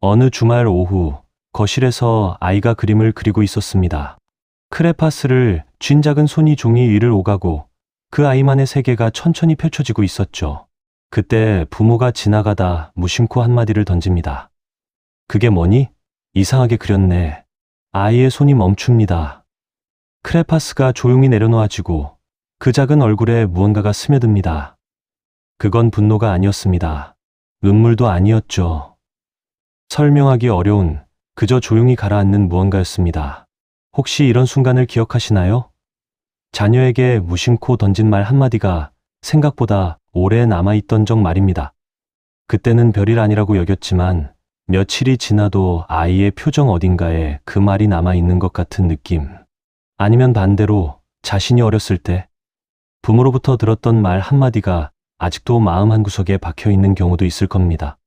어느 주말 오후 거실에서 아이가 그림을 그리고 있었습니다. 크레파스를 쥔 작은 손이 종이 위를 오가고 그 아이만의 세계가 천천히 펼쳐지고 있었죠. 그때 부모가 지나가다 무심코 한마디를 던집니다. 그게 뭐니? 이상하게 그렸네. 아이의 손이 멈춥니다. 크레파스가 조용히 내려놓아지고 그 작은 얼굴에 무언가가 스며듭니다. 그건 분노가 아니었습니다. 눈물도 아니었죠. 설명하기 어려운 그저 조용히 가라앉는 무언가였습니다. 혹시 이런 순간을 기억하시나요? 자녀에게 무심코 던진 말 한마디가 생각보다 오래 남아있던 적 말입니다. 그때는 별일 아니라고 여겼지만 며칠이 지나도 아이의 표정 어딘가에 그 말이 남아있는 것 같은 느낌. 아니면 반대로 자신이 어렸을 때 부모로부터 들었던 말 한마디가 아직도 마음 한구석에 박혀있는 경우도 있을 겁니다.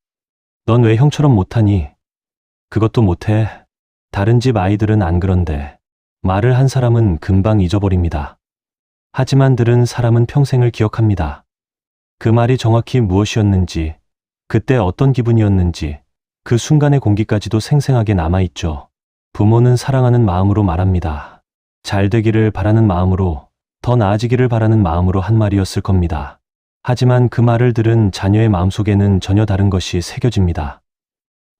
넌 왜 형처럼 못하니? 그것도 못해. 다른 집 아이들은 안 그런데. 말을 한 사람은 금방 잊어버립니다. 하지만 들은 사람은 평생을 기억합니다. 그 말이 정확히 무엇이었는지, 그때 어떤 기분이었는지, 그 순간의 공기까지도 생생하게 남아있죠. 부모는 사랑하는 마음으로 말합니다. 잘 되기를 바라는 마음으로, 더 나아지기를 바라는 마음으로 한 말이었을 겁니다. 하지만 그 말을 들은 자녀의 마음속에는 전혀 다른 것이 새겨집니다.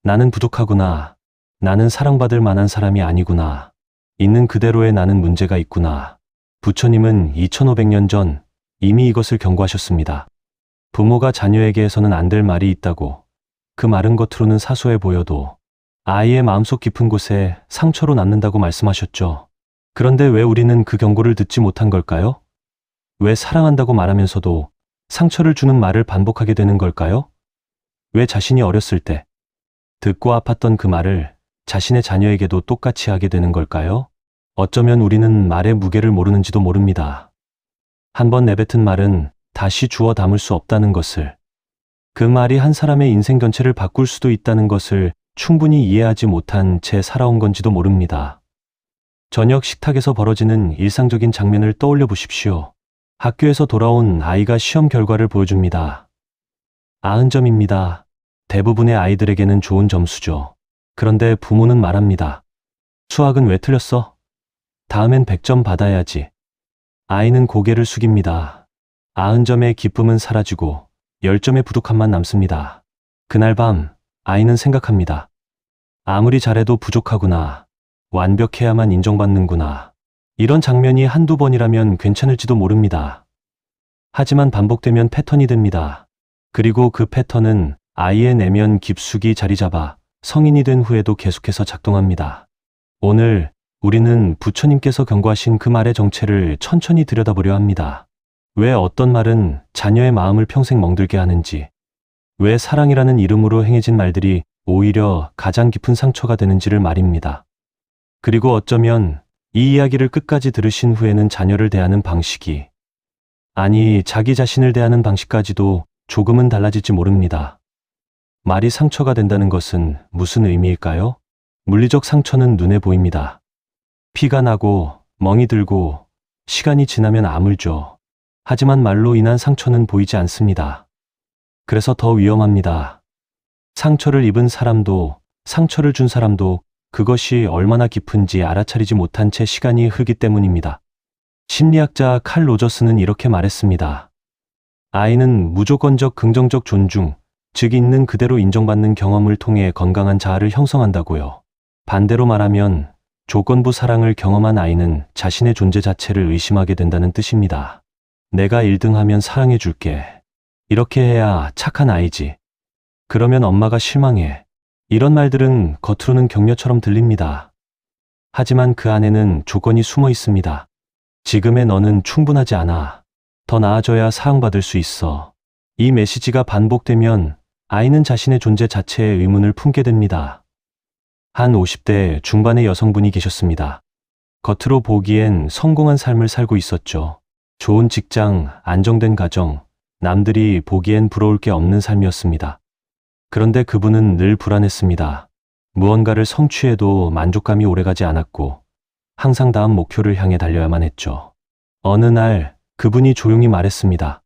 나는 부족하구나. 나는 사랑받을 만한 사람이 아니구나. 있는 그대로의 나는 문제가 있구나. 부처님은 2500년 전 이미 이것을 경고하셨습니다. 부모가 자녀에게 해서는 안 될 말이 있다고. 그 말은 겉으로는 사소해 보여도 아이의 마음속 깊은 곳에 상처로 남는다고 말씀하셨죠. 그런데 왜 우리는 그 경고를 듣지 못한 걸까요? 왜 사랑한다고 말하면서도 상처를 주는 말을 반복하게 되는 걸까요? 왜 자신이 어렸을 때 듣고 아팠던 그 말을 자신의 자녀에게도 똑같이 하게 되는 걸까요? 어쩌면 우리는 말의 무게를 모르는지도 모릅니다. 한번 내뱉은 말은 다시 주워 담을 수 없다는 것을, 그 말이 한 사람의 인생 전체를 바꿀 수도 있다는 것을 충분히 이해하지 못한 채 살아온 건지도 모릅니다. 저녁 식탁에서 벌어지는 일상적인 장면을 떠올려 보십시오. 학교에서 돌아온 아이가 시험 결과를 보여줍니다. 90점입니다. 대부분의 아이들에게는 좋은 점수죠. 그런데 부모는 말합니다. 수학은 왜 틀렸어? 다음엔 100점 받아야지. 아이는 고개를 숙입니다. 90점의 기쁨은 사라지고 10점의 부족함만 남습니다. 그날 밤 아이는 생각합니다. 아무리 잘해도 부족하구나. 완벽해야만 인정받는구나. 이런 장면이 한두 번이라면 괜찮을지도 모릅니다. 하지만 반복되면 패턴이 됩니다. 그리고 그 패턴은 아이의 내면 깊숙이 자리 잡아 성인이 된 후에도 계속해서 작동합니다. 오늘 우리는 부처님께서 경고하신 그 말의 정체를 천천히 들여다보려 합니다. 왜 어떤 말은 자녀의 마음을 평생 멍들게 하는지, 왜 사랑이라는 이름으로 행해진 말들이 오히려 가장 깊은 상처가 되는지를 말입니다. 그리고 어쩌면 이 이야기를 끝까지 들으신 후에는 자녀를 대하는 방식이, 아니 자기 자신을 대하는 방식까지도 조금은 달라질지 모릅니다. 말이 상처가 된다는 것은 무슨 의미일까요? 물리적 상처는 눈에 보입니다. 피가 나고 멍이 들고 시간이 지나면 아물죠. 하지만 말로 인한 상처는 보이지 않습니다. 그래서 더 위험합니다. 상처를 입은 사람도 상처를 준 사람도 그것이 얼마나 깊은지 알아차리지 못한 채 시간이 흐르기 때문입니다. 심리학자 칼 로저스는 이렇게 말했습니다. 아이는 무조건적 긍정적 존중, 즉 있는 그대로 인정받는 경험을 통해 건강한 자아를 형성한다고요. 반대로 말하면 조건부 사랑을 경험한 아이는 자신의 존재 자체를 의심하게 된다는 뜻입니다. 내가 1등하면 사랑해 줄게. 이렇게 해야 착한 아이지. 그러면 엄마가 실망해. 이런 말들은 겉으로는 격려처럼 들립니다. 하지만 그 안에는 조건이 숨어 있습니다. 지금의 너는 충분하지 않아. 더 나아져야 사랑받을 수 있어. 이 메시지가 반복되면 아이는 자신의 존재 자체에 의문을 품게 됩니다. 한 50대 중반의 여성분이 계셨습니다. 겉으로 보기엔 성공한 삶을 살고 있었죠. 좋은 직장, 안정된 가정, 남들이 보기엔 부러울 게 없는 삶이었습니다. 그런데 그분은 늘 불안했습니다. 무언가를 성취해도 만족감이 오래가지 않았고 항상 다음 목표를 향해 달려야만 했죠. 어느 날 그분이 조용히 말했습니다.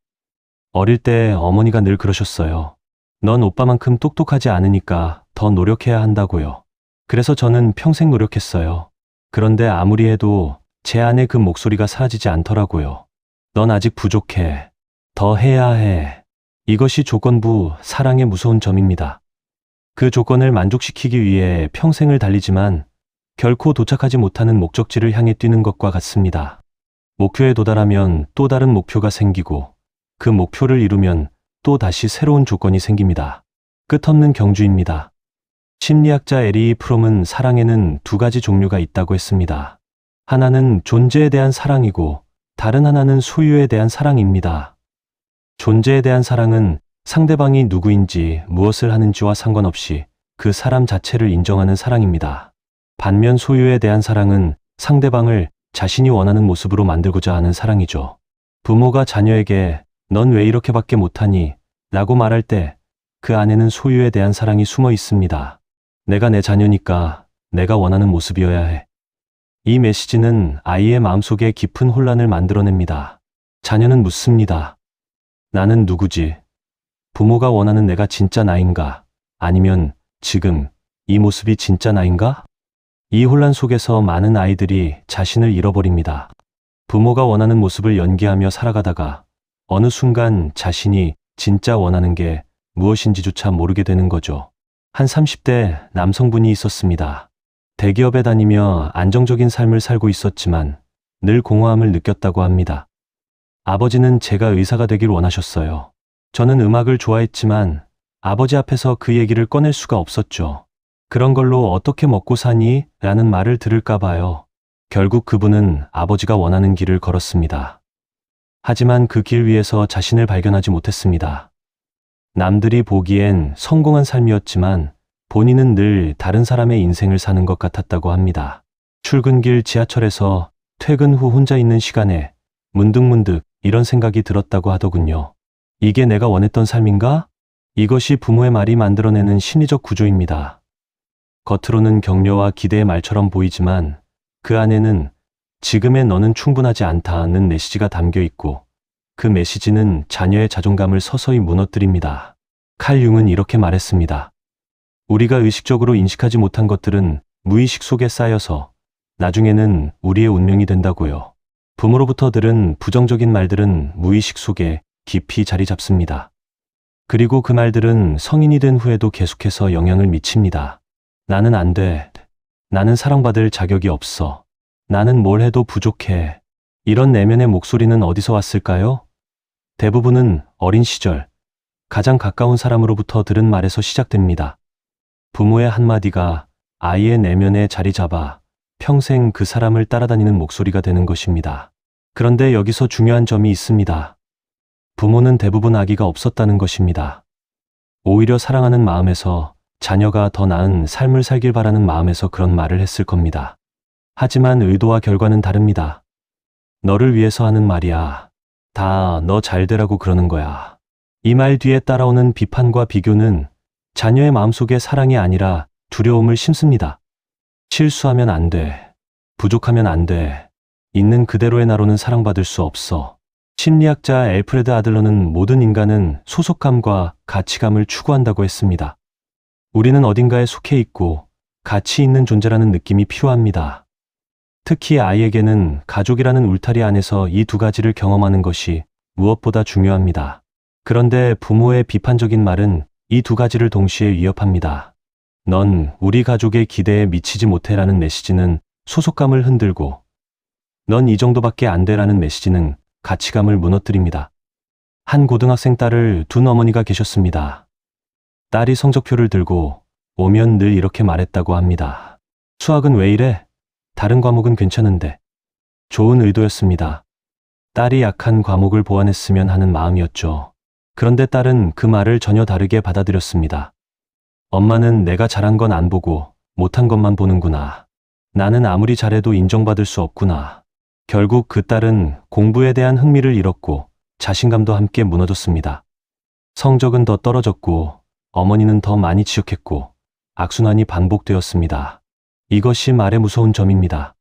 어릴 때 어머니가 늘 그러셨어요. 넌 오빠만큼 똑똑하지 않으니까 더 노력해야 한다고요. 그래서 저는 평생 노력했어요. 그런데 아무리 해도 제 안에 그 목소리가 사라지지 않더라고요. 넌 아직 부족해. 더 해야 해. 이것이 조건부 사랑의 무서운 점입니다. 그 조건을 만족시키기 위해 평생을 달리지만 결코 도착하지 못하는 목적지를 향해 뛰는 것과 같습니다. 목표에 도달하면 또 다른 목표가 생기고 그 목표를 이루면 또 다시 새로운 조건이 생깁니다. 끝없는 경주입니다. 심리학자 에리 프롬은 사랑에는 두 가지 종류가 있다고 했습니다. 하나는 존재에 대한 사랑이고 다른 하나는 소유에 대한 사랑입니다. 존재에 대한 사랑은 상대방이 누구인지 무엇을 하는지와 상관없이 그 사람 자체를 인정하는 사랑입니다. 반면 소유에 대한 사랑은 상대방을 자신이 원하는 모습으로 만들고자 하는 사랑이죠. 부모가 자녀에게 넌 왜 이렇게밖에 못하니? 라고 말할 때 그 안에는 소유에 대한 사랑이 숨어 있습니다. 내가 내 자녀니까 내가 원하는 모습이어야 해. 이 메시지는 아이의 마음속에 깊은 혼란을 만들어냅니다. 자녀는 묻습니다. 나는 누구지? 부모가 원하는 내가 진짜 나인가? 아니면 지금 이 모습이 진짜 나인가? 이 혼란 속에서 많은 아이들이 자신을 잃어버립니다. 부모가 원하는 모습을 연기하며 살아가다가 어느 순간 자신이 진짜 원하는 게 무엇인지조차 모르게 되는 거죠. 한 30대 남성분이 있었습니다. 대기업에 다니며 안정적인 삶을 살고 있었지만 늘 공허함을 느꼈다고 합니다. 아버지는 제가 의사가 되길 원하셨어요. 저는 음악을 좋아했지만 아버지 앞에서 그 얘기를 꺼낼 수가 없었죠. 그런 걸로 어떻게 먹고 사니? 라는 말을 들을까 봐요. 결국 그분은 아버지가 원하는 길을 걸었습니다. 하지만 그 길 위에서 자신을 발견하지 못했습니다. 남들이 보기엔 성공한 삶이었지만 본인은 늘 다른 사람의 인생을 사는 것 같았다고 합니다. 출근길 지하철에서 퇴근 후 혼자 있는 시간에 문득문득 이런 생각이 들었다고 하더군요. 이게 내가 원했던 삶인가? 이것이 부모의 말이 만들어내는 심리적 구조입니다. 겉으로는 격려와 기대의 말처럼 보이지만 그 안에는 지금의 너는 충분하지 않다는 메시지가 담겨 있고 그 메시지는 자녀의 자존감을 서서히 무너뜨립니다. 칼 융은 이렇게 말했습니다. 우리가 의식적으로 인식하지 못한 것들은 무의식 속에 쌓여서 나중에는 우리의 운명이 된다고요. 부모로부터 들은 부정적인 말들은 무의식 속에 깊이 자리 잡습니다. 그리고 그 말들은 성인이 된 후에도 계속해서 영향을 미칩니다. 나는 안 돼. 나는 사랑받을 자격이 없어. 나는 뭘 해도 부족해. 이런 내면의 목소리는 어디서 왔을까요? 대부분은 어린 시절, 가장 가까운 사람으로부터 들은 말에서 시작됩니다. 부모의 한마디가 아이의 내면에 자리 잡아 평생 그 사람을 따라다니는 목소리가 되는 것입니다. 그런데 여기서 중요한 점이 있습니다. 부모는 대부분 아기가 없었다는 것입니다. 오히려 사랑하는 마음에서 자녀가 더 나은 삶을 살길 바라는 마음에서 그런 말을 했을 겁니다. 하지만 의도와 결과는 다릅니다. 너를 위해서 하는 말이야. 다 너 잘 되라고 그러는 거야. 이 말 뒤에 따라오는 비판과 비교는 자녀의 마음속에 사랑이 아니라 두려움을 심습니다. 실수하면 안 돼. 부족하면 안 돼. 있는 그대로의 나로는 사랑받을 수 없어. 심리학자 엘프레드 아들러는 모든 인간은 소속감과 가치감을 추구한다고 했습니다. 우리는 어딘가에 속해 있고 가치 있는 존재라는 느낌이 필요합니다. 특히 아이에게는 가족이라는 울타리 안에서 이 두 가지를 경험하는 것이 무엇보다 중요합니다. 그런데 부모의 비판적인 말은 이 두 가지를 동시에 위협합니다. 넌 우리 가족의 기대에 미치지 못해라는 메시지는 소속감을 흔들고 넌 이 정도밖에 안 돼라는 메시지는 가치감을 무너뜨립니다. 한 고등학생 딸을 둔 어머니가 계셨습니다. 딸이 성적표를 들고 오면 늘 이렇게 말했다고 합니다. 수학은 왜 이래? 다른 과목은 괜찮은데. 좋은 의도였습니다. 딸이 약한 과목을 보완했으면 하는 마음이었죠. 그런데 딸은 그 말을 전혀 다르게 받아들였습니다. 엄마는 내가 잘한 건 안 보고 못한 것만 보는구나. 나는 아무리 잘해도 인정받을 수 없구나. 결국 그 딸은 공부에 대한 흥미를 잃었고 자신감도 함께 무너졌습니다. 성적은 더 떨어졌고 어머니는 더 많이 지적했고 악순환이 반복되었습니다. 이것이 말의 무서운 점입니다.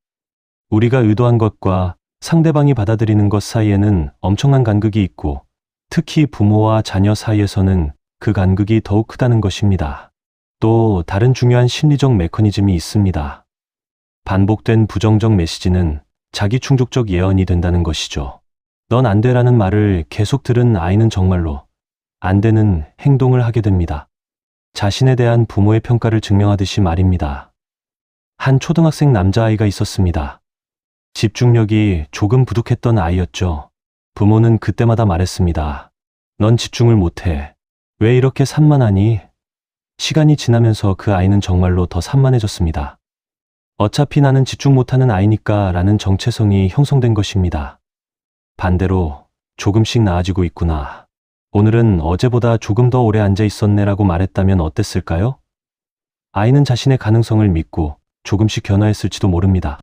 우리가 의도한 것과 상대방이 받아들이는 것 사이에는 엄청난 간극이 있고 특히 부모와 자녀 사이에서는 그 간극이 더욱 크다는 것입니다. 또 다른 중요한 심리적 메커니즘이 있습니다. 반복된 부정적 메시지는 자기 충족적 예언이 된다는 것이죠. 넌 안 돼라는 말을 계속 들은 아이는 정말로 안 되는 행동을 하게 됩니다. 자신에 대한 부모의 평가를 증명하듯이 말입니다. 한 초등학생 남자아이가 있었습니다. 집중력이 조금 부족했던 아이였죠. 부모는 그때마다 말했습니다. 넌 집중을 못해. 왜 이렇게 산만하니? 시간이 지나면서 그 아이는 정말로 더 산만해졌습니다. 어차피 나는 집중 못하는 아이니까 라는 정체성이 형성된 것입니다. 반대로 조금씩 나아지고 있구나. 오늘은 어제보다 조금 더 오래 앉아 있었네라고 말했다면 어땠을까요? 아이는 자신의 가능성을 믿고 조금씩 변화했을지도 모릅니다.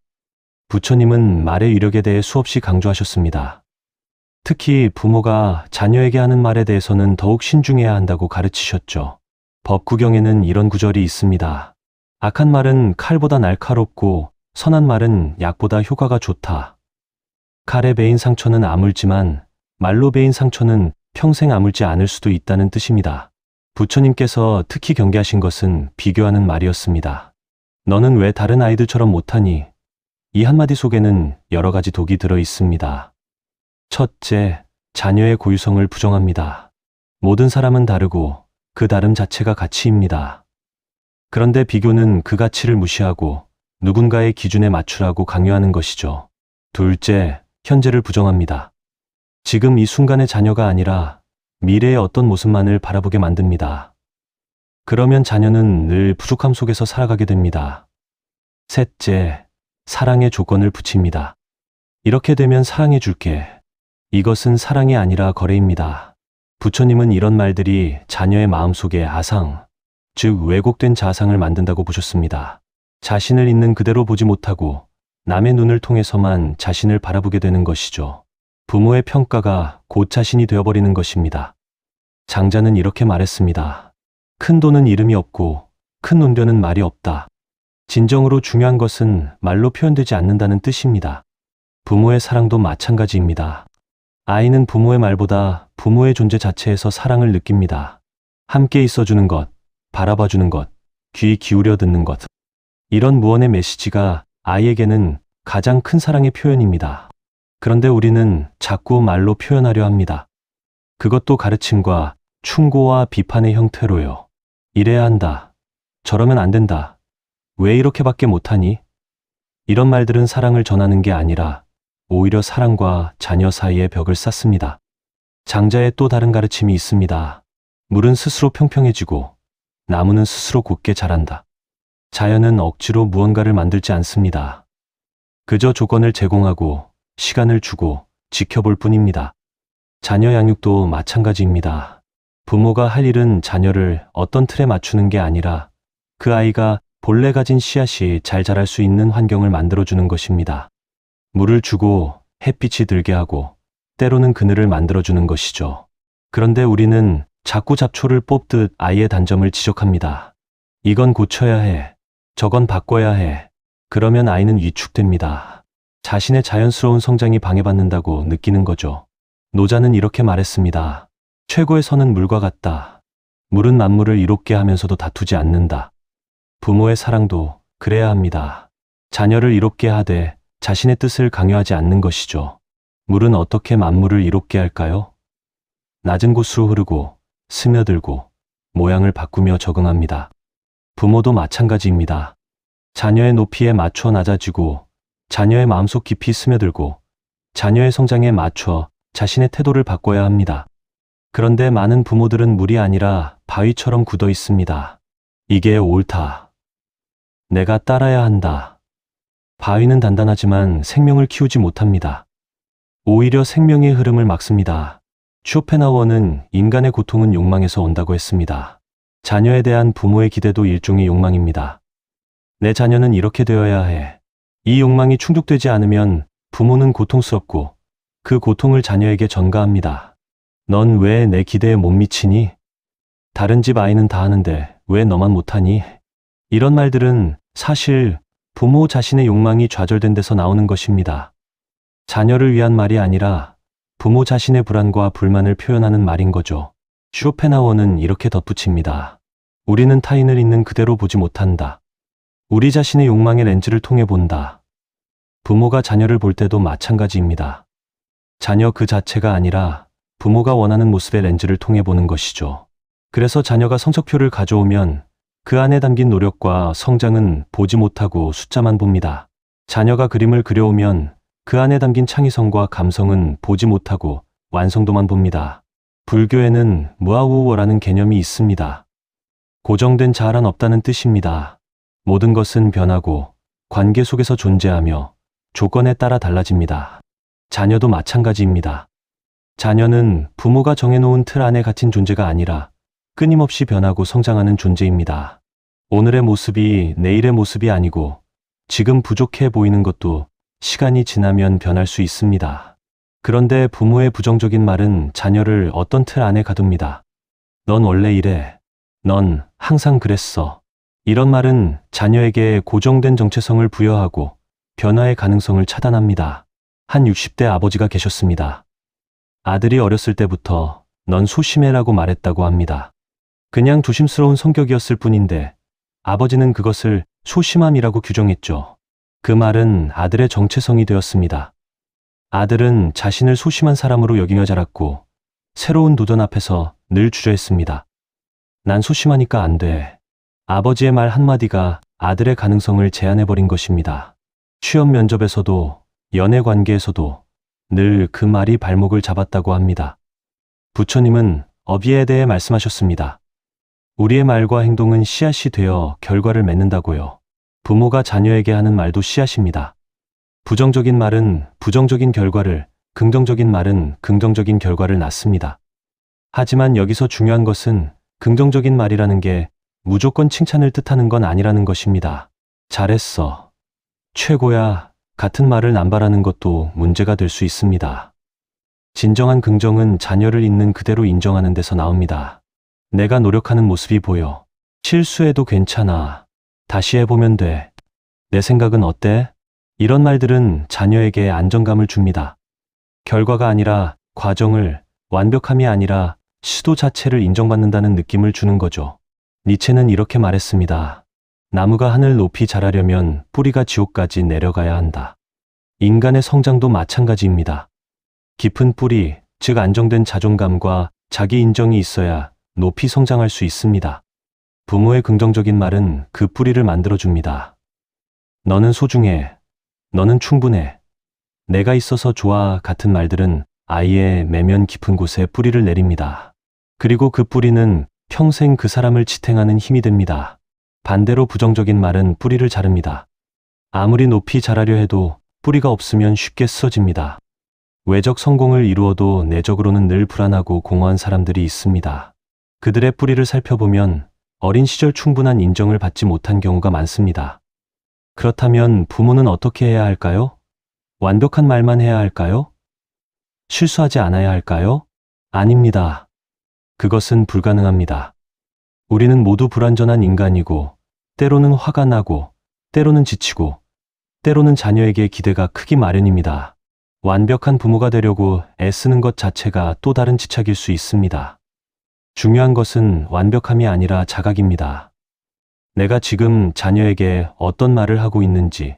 부처님은 말의 위력에 대해 수없이 강조하셨습니다. 특히 부모가 자녀에게 하는 말에 대해서는 더욱 신중해야 한다고 가르치셨죠. 법구경에는 이런 구절이 있습니다. 악한 말은 칼보다 날카롭고 선한 말은 약보다 효과가 좋다. 칼에 베인 상처는 아물지만 말로 베인 상처는 평생 아물지 않을 수도 있다는 뜻입니다. 부처님께서 특히 경계하신 것은 비교하는 말이었습니다. 너는 왜 다른 아이들처럼 못하니? 이 한마디 속에는 여러 가지 독이 들어 있습니다. 첫째, 자녀의 고유성을 부정합니다. 모든 사람은 다르고 그 다름 자체가 가치입니다. 그런데 비교는 그 가치를 무시하고 누군가의 기준에 맞추라고 강요하는 것이죠. 둘째, 현재를 부정합니다. 지금 이 순간의 자녀가 아니라 미래의 어떤 모습만을 바라보게 만듭니다. 그러면 자녀는 늘 부족함 속에서 살아가게 됩니다. 셋째, 사랑의 조건을 붙입니다. 이렇게 되면 사랑해 줄게. 이것은 사랑이 아니라 거래입니다. 부처님은 이런 말들이 자녀의 마음속에 아상, 즉 왜곡된 자상을 만든다고 보셨습니다. 자신을 있는 그대로 보지 못하고 남의 눈을 통해서만 자신을 바라보게 되는 것이죠. 부모의 평가가 곧 자신이 되어버리는 것입니다. 장자는 이렇게 말했습니다. 큰 돈은 이름이 없고 큰 논변은 말이 없다. 진정으로 중요한 것은 말로 표현되지 않는다는 뜻입니다. 부모의 사랑도 마찬가지입니다. 아이는 부모의 말보다 부모의 존재 자체에서 사랑을 느낍니다. 함께 있어주는 것, 바라봐주는 것, 귀 기울여 듣는 것. 이런 무언의 메시지가 아이에게는 가장 큰 사랑의 표현입니다. 그런데 우리는 자꾸 말로 표현하려 합니다. 그것도 가르침과 충고와 비판의 형태로요. 이래야 한다. 저러면 안 된다. 왜 이렇게밖에 못하니? 이런 말들은 사랑을 전하는 게 아니라 오히려 사랑과 자녀 사이에 벽을 쌓습니다. 장자의 또 다른 가르침이 있습니다. 물은 스스로 평평해지고 나무는 스스로 곧게 자란다. 자연은 억지로 무언가를 만들지 않습니다. 그저 조건을 제공하고 시간을 주고 지켜볼 뿐입니다. 자녀 양육도 마찬가지입니다. 부모가 할 일은 자녀를 어떤 틀에 맞추는 게 아니라 그 아이가 본래 가진 씨앗이 잘 자랄 수 있는 환경을 만들어주는 것입니다. 물을 주고 햇빛이 들게 하고 때로는 그늘을 만들어주는 것이죠. 그런데 우리는 자꾸 잡초를 뽑듯 아이의 단점을 지적합니다. 이건 고쳐야 해. 저건 바꿔야 해. 그러면 아이는 위축됩니다. 자신의 자연스러운 성장이 방해받는다고 느끼는 거죠. 노자는 이렇게 말했습니다. 최고의 선은 물과 같다. 물은 만물을 이롭게 하면서도 다투지 않는다. 부모의 사랑도 그래야 합니다. 자녀를 이롭게 하되 자신의 뜻을 강요하지 않는 것이죠. 물은 어떻게 만물을 이롭게 할까요? 낮은 곳으로 흐르고 스며들고 모양을 바꾸며 적응합니다. 부모도 마찬가지입니다. 자녀의 높이에 맞춰 낮아지고 자녀의 마음속 깊이 스며들고 자녀의 성장에 맞춰 자신의 태도를 바꿔야 합니다. 그런데 많은 부모들은 물이 아니라 바위처럼 굳어 있습니다. 이게 옳다. 내가 따라야 한다. 바위는 단단하지만 생명을 키우지 못합니다. 오히려 생명의 흐름을 막습니다. 쇼펜하우어는 인간의 고통은 욕망에서 온다고 했습니다. 자녀에 대한 부모의 기대도 일종의 욕망입니다. 내 자녀는 이렇게 되어야 해. 이 욕망이 충족되지 않으면 부모는 고통스럽고 그 고통을 자녀에게 전가합니다. 넌 왜 내 기대에 못 미치니? 다른 집 아이는 다 하는데 왜 너만 못하니? 이런 말들은 사실 부모 자신의 욕망이 좌절된 데서 나오는 것입니다. 자녀를 위한 말이 아니라 부모 자신의 불안과 불만을 표현하는 말인 거죠. 쇼펜하우어는 이렇게 덧붙입니다. 우리는 타인을 있는 그대로 보지 못한다. 우리 자신의 욕망의 렌즈를 통해 본다. 부모가 자녀를 볼 때도 마찬가지입니다. 자녀 그 자체가 아니라 부모가 원하는 모습의 렌즈를 통해 보는 것이죠. 그래서 자녀가 성적표를 가져오면 그 안에 담긴 노력과 성장은 보지 못하고 숫자만 봅니다. 자녀가 그림을 그려오면 그 안에 담긴 창의성과 감성은 보지 못하고 완성도만 봅니다. 불교에는 무아우어라는 개념이 있습니다. 고정된 자아란 없다는 뜻입니다. 모든 것은 변하고 관계 속에서 존재하며 조건에 따라 달라집니다. 자녀도 마찬가지입니다. 자녀는 부모가 정해놓은 틀 안에 갇힌 존재가 아니라 끊임없이 변하고 성장하는 존재입니다. 오늘의 모습이 내일의 모습이 아니고 지금 부족해 보이는 것도 시간이 지나면 변할 수 있습니다. 그런데 부모의 부정적인 말은 자녀를 어떤 틀 안에 가둡니다. 넌 원래 이래. 넌 항상 그랬어. 이런 말은 자녀에게 고정된 정체성을 부여하고 변화의 가능성을 차단합니다. 한 60대 아버지가 계셨습니다. 아들이 어렸을 때부터 넌 소심해라고 말했다고 합니다. 그냥 조심스러운 성격이었을 뿐인데 아버지는 그것을 소심함이라고 규정했죠. 그 말은 아들의 정체성이 되었습니다. 아들은 자신을 소심한 사람으로 여기며 자랐고 새로운 도전 앞에서 늘 주저했습니다. 난 소심하니까 안 돼. 아버지의 말 한마디가 아들의 가능성을 제한해버린 것입니다. 취업 면접에서도 연애 관계에서도 늘 그 말이 발목을 잡았다고 합니다. 부처님은 어비에 대해 말씀하셨습니다. 우리의 말과 행동은 씨앗이 되어 결과를 맺는다고요. 부모가 자녀에게 하는 말도 씨앗입니다. 부정적인 말은 부정적인 결과를, 긍정적인 말은 긍정적인 결과를 낳습니다. 하지만 여기서 중요한 것은 긍정적인 말이라는 게 무조건 칭찬을 뜻하는 건 아니라는 것입니다. 잘했어. 최고야. 같은 말을 남발하는 것도 문제가 될 수 있습니다. 진정한 긍정은 자녀를 있는 그대로 인정하는 데서 나옵니다. 내가 노력하는 모습이 보여. 실수해도 괜찮아. 다시 해보면 돼. 내 생각은 어때? 이런 말들은 자녀에게 안정감을 줍니다. 결과가 아니라 과정을, 완벽함이 아니라 시도 자체를 인정받는다는 느낌을 주는 거죠. 니체는 이렇게 말했습니다. 나무가 하늘 높이 자라려면 뿌리가 지옥까지 내려가야 한다. 인간의 성장도 마찬가지입니다. 깊은 뿌리, 즉 안정된 자존감과 자기 인정이 있어야 높이 성장할 수 있습니다. 부모의 긍정적인 말은 그 뿌리를 만들어줍니다. 너는 소중해. 너는 충분해. 내가 있어서 좋아 같은 말들은 아이의 내면 깊은 곳에 뿌리를 내립니다. 그리고 그 뿌리는 평생 그 사람을 지탱하는 힘이 됩니다. 반대로 부정적인 말은 뿌리를 자릅니다. 아무리 높이 자라려 해도 뿌리가 없으면 쉽게 쓰러집니다. 외적 성공을 이루어도 내적으로는 늘 불안하고 공허한 사람들이 있습니다. 그들의 뿌리를 살펴보면 어린 시절 충분한 인정을 받지 못한 경우가 많습니다. 그렇다면 부모는 어떻게 해야 할까요? 완벽한 말만 해야 할까요? 실수하지 않아야 할까요? 아닙니다. 그것은 불가능합니다. 우리는 모두 불완전한 인간이고, 때로는 화가 나고, 때로는 지치고, 때로는 자녀에게 기대가 크기 마련입니다. 완벽한 부모가 되려고 애쓰는 것 자체가 또 다른 집착일 수 있습니다. 중요한 것은 완벽함이 아니라 자각입니다. 내가 지금 자녀에게 어떤 말을 하고 있는지,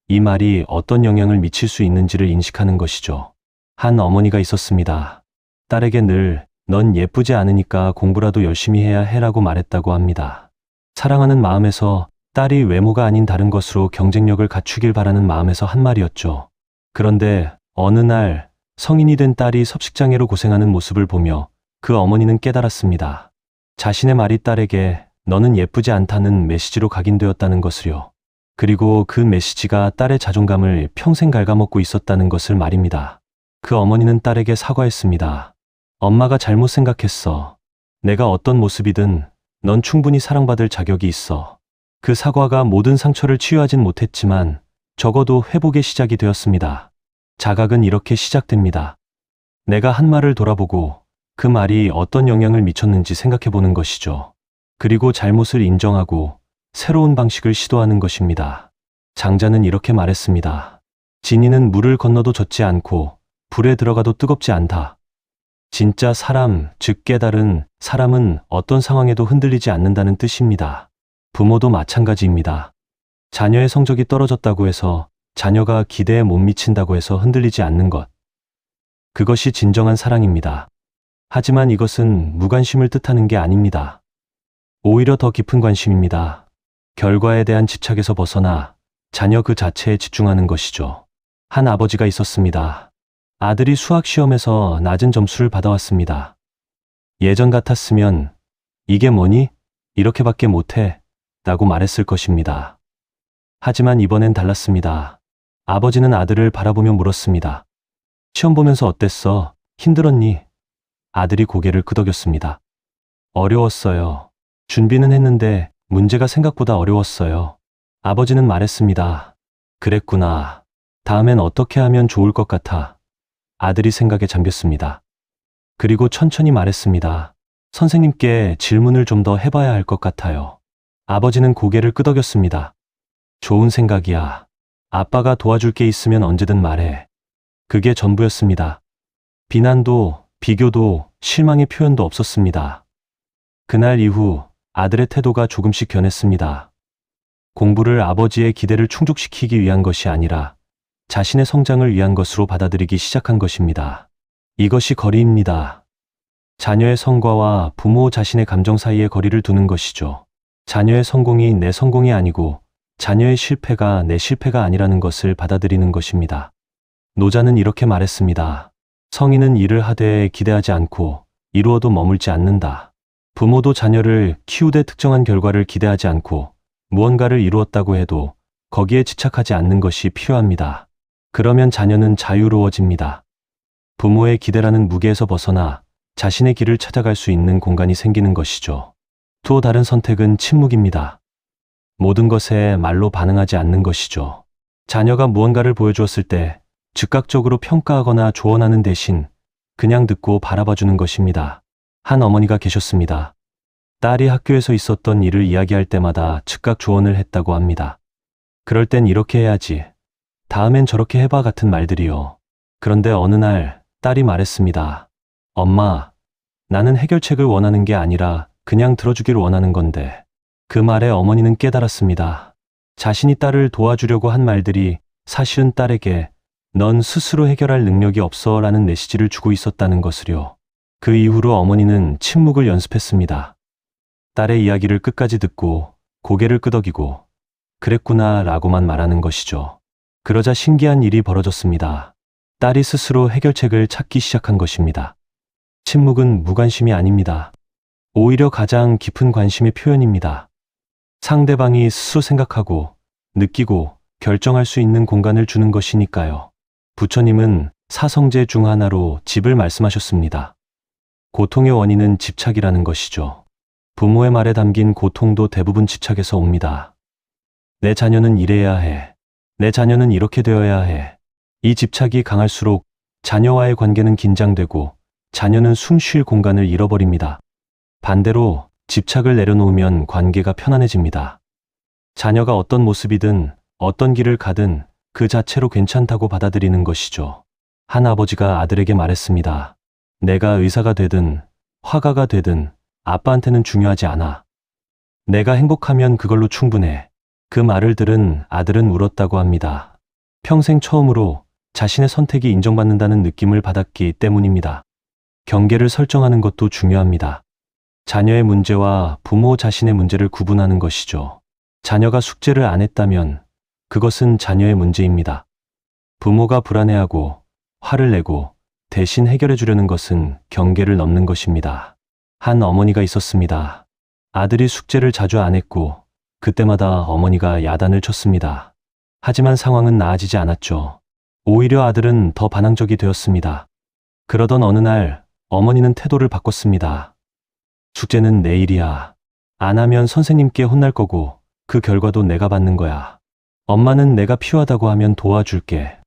이 말이 어떤 영향을 미칠 수 있는지를 인식하는 것이죠. 한 어머니가 있었습니다. 딸에게 늘 넌 예쁘지 않으니까 공부라도 열심히 해야 해라고 말했다고 합니다. 사랑하는 마음에서 딸이 외모가 아닌 다른 것으로 경쟁력을 갖추길 바라는 마음에서 한 말이었죠. 그런데 어느 날 성인이 된 딸이 섭식장애로 고생하는 모습을 보며 그 어머니는 깨달았습니다. 자신의 말이 딸에게 너는 예쁘지 않다는 메시지로 각인되었다는 것을요. 그리고 그 메시지가 딸의 자존감을 평생 갉아먹고 있었다는 것을 말입니다. 그 어머니는 딸에게 사과했습니다. 엄마가 잘못 생각했어. 내가 어떤 모습이든 넌 충분히 사랑받을 자격이 있어. 그 사과가 모든 상처를 치유하진 못했지만 적어도 회복의 시작이 되었습니다. 자각은 이렇게 시작됩니다. 내가 한 말을 돌아보고 그 말이 어떤 영향을 미쳤는지 생각해보는 것이죠. 그리고 잘못을 인정하고 새로운 방식을 시도하는 것입니다. 장자는 이렇게 말했습니다. 진이는 물을 건너도 젖지 않고 불에 들어가도 뜨겁지 않다. 진짜 사람, 즉 깨달은 사람은 어떤 상황에도 흔들리지 않는다는 뜻입니다. 부모도 마찬가지입니다. 자녀의 성적이 떨어졌다고 해서, 자녀가 기대에 못 미친다고 해서 흔들리지 않는 것. 그것이 진정한 사랑입니다. 하지만 이것은 무관심을 뜻하는 게 아닙니다. 오히려 더 깊은 관심입니다. 결과에 대한 집착에서 벗어나 자녀 그 자체에 집중하는 것이죠. 한 아버지가 있었습니다. 아들이 수학 시험에서 낮은 점수를 받아왔습니다. 예전 같았으면 이게 뭐니? 이렇게밖에 못해 라고 말했을 것입니다. 하지만 이번엔 달랐습니다. 아버지는 아들을 바라보며 물었습니다. 시험 보면서 어땠어? 힘들었니? 아들이 고개를 끄덕였습니다. 어려웠어요. 준비는 했는데 문제가 생각보다 어려웠어요. 아버지는 말했습니다. 그랬구나. 다음엔 어떻게 하면 좋을 것 같아. 아들이 생각에 잠겼습니다. 그리고 천천히 말했습니다. 선생님께 질문을 좀 더 해봐야 할 것 같아요. 아버지는 고개를 끄덕였습니다. 좋은 생각이야. 아빠가 도와줄 게 있으면 언제든 말해. 그게 전부였습니다. 비난도, 비교도, 실망의 표현도 없었습니다. 그날 이후 아들의 태도가 조금씩 변했습니다. 공부를 아버지의 기대를 충족시키기 위한 것이 아니라 자신의 성장을 위한 것으로 받아들이기 시작한 것입니다. 이것이 거리입니다. 자녀의 성과와 부모 자신의 감정 사이에 거리를 두는 것이죠. 자녀의 성공이 내 성공이 아니고 자녀의 실패가 내 실패가 아니라는 것을 받아들이는 것입니다. 노자는 이렇게 말했습니다. 성인은 일을 하되 기대하지 않고 이루어도 머물지 않는다. 부모도 자녀를 키우되 특정한 결과를 기대하지 않고 무언가를 이루었다고 해도 거기에 집착하지 않는 것이 필요합니다. 그러면 자녀는 자유로워집니다. 부모의 기대라는 무게에서 벗어나 자신의 길을 찾아갈 수 있는 공간이 생기는 것이죠. 또 다른 선택은 침묵입니다. 모든 것에 말로 반응하지 않는 것이죠. 자녀가 무언가를 보여주었을 때 즉각적으로 평가하거나 조언하는 대신 그냥 듣고 바라봐주는 것입니다. 한 어머니가 계셨습니다. 딸이 학교에서 있었던 일을 이야기할 때마다 즉각 조언을 했다고 합니다. 그럴 땐 이렇게 해야지. 다음엔 저렇게 해봐 같은 말들이요. 그런데 어느 날 딸이 말했습니다. 엄마, 나는 해결책을 원하는 게 아니라 그냥 들어주기를 원하는 건데. 그 말에 어머니는 깨달았습니다. 자신이 딸을 도와주려고 한 말들이 사실은 딸에게 넌 스스로 해결할 능력이 없어 라는 메시지를 주고 있었다는 것을요. 그 이후로 어머니는 침묵을 연습했습니다. 딸의 이야기를 끝까지 듣고 고개를 끄덕이고 그랬구나 라고만 말하는 것이죠. 그러자 신기한 일이 벌어졌습니다. 딸이 스스로 해결책을 찾기 시작한 것입니다. 침묵은 무관심이 아닙니다. 오히려 가장 깊은 관심의 표현입니다. 상대방이 스스로 생각하고 느끼고 결정할 수 있는 공간을 주는 것이니까요. 부처님은 사성제 중 하나로 집을 말씀하셨습니다. 고통의 원인은 집착이라는 것이죠. 부모의 말에 담긴 고통도 대부분 집착에서 옵니다. 내 자녀는 이래야 해. 내 자녀는 이렇게 되어야 해. 이 집착이 강할수록 자녀와의 관계는 긴장되고 자녀는 숨 쉴 공간을 잃어버립니다. 반대로 집착을 내려놓으면 관계가 편안해집니다. 자녀가 어떤 모습이든 어떤 길을 가든 그 자체로 괜찮다고 받아들이는 것이죠. 한 아버지가 아들에게 말했습니다. 내가 의사가 되든 화가가 되든 아빠한테는 중요하지 않아. 내가 행복하면 그걸로 충분해. 그 말을 들은 아들은 울었다고 합니다. 평생 처음으로 자신의 선택이 인정받는다는 느낌을 받았기 때문입니다. 경계를 설정하는 것도 중요합니다. 자녀의 문제와 부모 자신의 문제를 구분하는 것이죠. 자녀가 숙제를 안 했다면 그것은 자녀의 문제입니다. 부모가 불안해하고 화를 내고 대신 해결해 주려는 것은 경계를 넘는 것입니다. 한 어머니가 있었습니다. 아들이 숙제를 자주 안 했고 그때마다 어머니가 야단을 쳤습니다. 하지만 상황은 나아지지 않았죠. 오히려 아들은 더 반항적이 되었습니다. 그러던 어느 날 어머니는 태도를 바꿨습니다. 숙제는 내일이야. 안 하면 선생님께 혼날 거고 그 결과도 내가 받는 거야. 엄마는 내가 필요하다고 하면 도와줄게.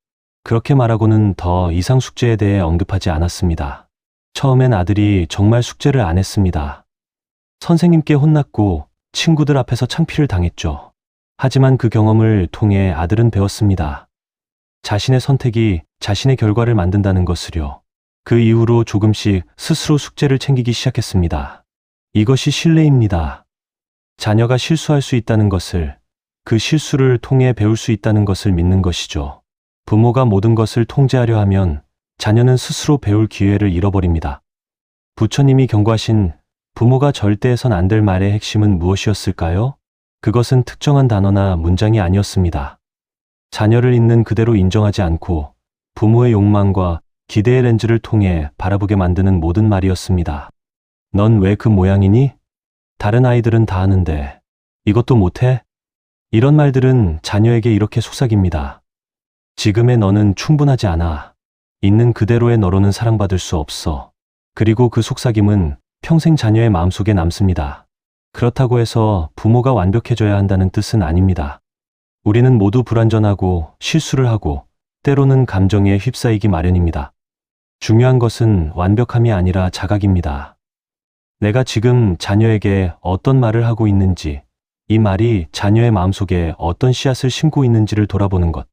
그렇게 말하고는 더 이상 숙제에 대해 언급하지 않았습니다. 처음엔 아들이 정말 숙제를 안 했습니다. 선생님께 혼났고 친구들 앞에서 창피를 당했죠. 하지만 그 경험을 통해 아들은 배웠습니다. 자신의 선택이 자신의 결과를 만든다는 것을요. 그 이후로 조금씩 스스로 숙제를 챙기기 시작했습니다. 이것이 신뢰입니다. 자녀가 실수할 수 있다는 것을, 그 실수를 통해 배울 수 있다는 것을 믿는 것이죠. 부모가 모든 것을 통제하려 하면 자녀는 스스로 배울 기회를 잃어버립니다. 부처님이 경고하신 부모가 절대 해선 안 될 말의 핵심은 무엇이었을까요? 그것은 특정한 단어나 문장이 아니었습니다. 자녀를 있는 그대로 인정하지 않고 부모의 욕망과 기대의 렌즈를 통해 바라보게 만드는 모든 말이었습니다. 넌 왜 그 모양이니? 다른 아이들은 다 하는데 이것도 못해? 이런 말들은 자녀에게 이렇게 속삭입니다. 지금의 너는 충분하지 않아. 있는 그대로의 너로는 사랑받을 수 없어. 그리고 그 속삭임은 평생 자녀의 마음속에 남습니다. 그렇다고 해서 부모가 완벽해져야 한다는 뜻은 아닙니다. 우리는 모두 불완전하고 실수를 하고 때로는 감정에 휩싸이기 마련입니다. 중요한 것은 완벽함이 아니라 자각입니다. 내가 지금 자녀에게 어떤 말을 하고 있는지, 이 말이 자녀의 마음속에 어떤 씨앗을 심고 있는지를 돌아보는 것.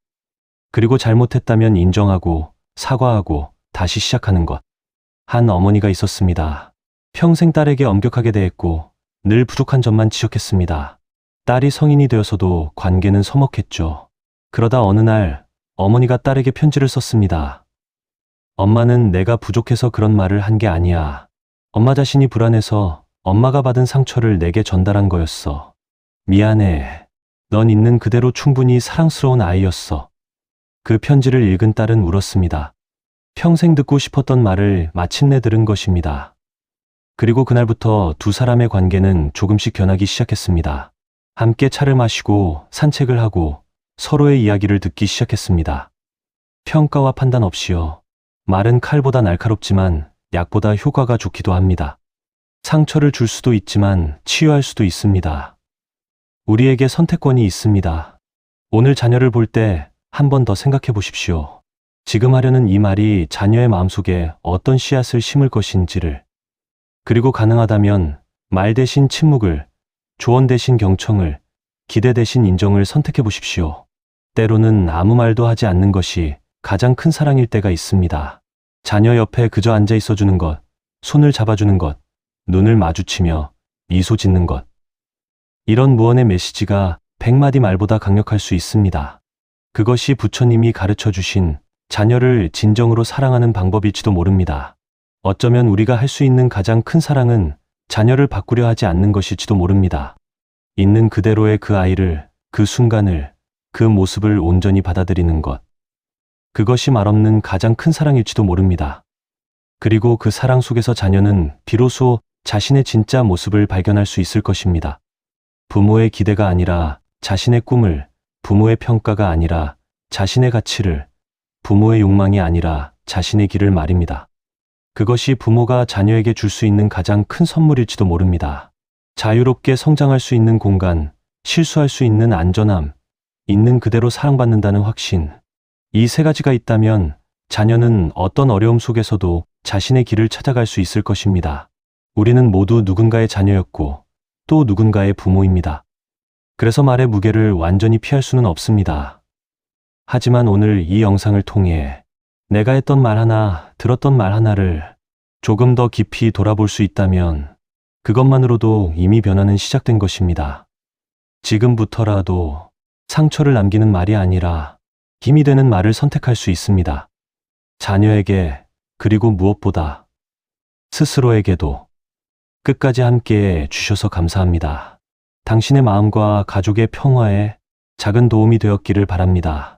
그리고 잘못했다면 인정하고 사과하고 다시 시작하는 것. 한 어머니가 있었습니다. 평생 딸에게 엄격하게 대했고 늘 부족한 점만 지적했습니다. 딸이 성인이 되어서도 관계는 서먹했죠. 그러다 어느 날 어머니가 딸에게 편지를 썼습니다. 엄마는 내가 부족해서 그런 말을 한 게 아니야. 엄마 자신이 불안해서 엄마가 받은 상처를 내게 전달한 거였어. 미안해. 넌 있는 그대로 충분히 사랑스러운 아이였어. 그 편지를 읽은 딸은 울었습니다. 평생 듣고 싶었던 말을 마침내 들은 것입니다. 그리고 그날부터 두 사람의 관계는 조금씩 변하기 시작했습니다. 함께 차를 마시고 산책을 하고 서로의 이야기를 듣기 시작했습니다. 평가와 판단 없이요. 말은 칼보다 날카롭지만 약보다 효과가 좋기도 합니다. 상처를 줄 수도 있지만 치유할 수도 있습니다. 우리에게 선택권이 있습니다. 오늘 자녀를 볼 때 한 번 더 생각해 보십시오. 지금 하려는 이 말이 자녀의 마음속에 어떤 씨앗을 심을 것인지를, 그리고 가능하다면 말 대신 침묵을, 조언 대신 경청을, 기대 대신 인정을 선택해 보십시오. 때로는 아무 말도 하지 않는 것이 가장 큰 사랑일 때가 있습니다. 자녀 옆에 그저 앉아 있어주는 것, 손을 잡아주는 것, 눈을 마주치며 미소 짓는 것. 이런 무언의 메시지가 100마디 말보다 강력할 수 있습니다. 그것이 부처님이 가르쳐 주신 자녀를 진정으로 사랑하는 방법일지도 모릅니다. 어쩌면 우리가 할 수 있는 가장 큰 사랑은 자녀를 바꾸려 하지 않는 것일지도 모릅니다. 있는 그대로의 그 아이를, 그 순간을, 그 모습을 온전히 받아들이는 것. 그것이 말없는 가장 큰 사랑일지도 모릅니다. 그리고 그 사랑 속에서 자녀는 비로소 자신의 진짜 모습을 발견할 수 있을 것입니다. 부모의 기대가 아니라 자신의 꿈을, 부모의 평가가 아니라 자신의 가치를, 부모의 욕망이 아니라 자신의 길을 말입니다. 그것이 부모가 자녀에게 줄 수 있는 가장 큰 선물일지도 모릅니다. 자유롭게 성장할 수 있는 공간, 실수할 수 있는 안전함, 있는 그대로 사랑받는다는 확신. 이 세 가지가 있다면 자녀는 어떤 어려움 속에서도 자신의 길을 찾아갈 수 있을 것입니다. 우리는 모두 누군가의 자녀였고 또 누군가의 부모입니다. 그래서 말의 무게를 완전히 피할 수는 없습니다. 하지만 오늘 이 영상을 통해 내가 했던 말 하나, 들었던 말 하나를 조금 더 깊이 돌아볼 수 있다면 그것만으로도 이미 변화는 시작된 것입니다. 지금부터라도 상처를 남기는 말이 아니라 힘이 되는 말을 선택할 수 있습니다. 자녀에게, 그리고 무엇보다 스스로에게도. 끝까지 함께 해주셔서 감사합니다. 당신의 마음과 가족의 평화에 작은 도움이 되었기를 바랍니다.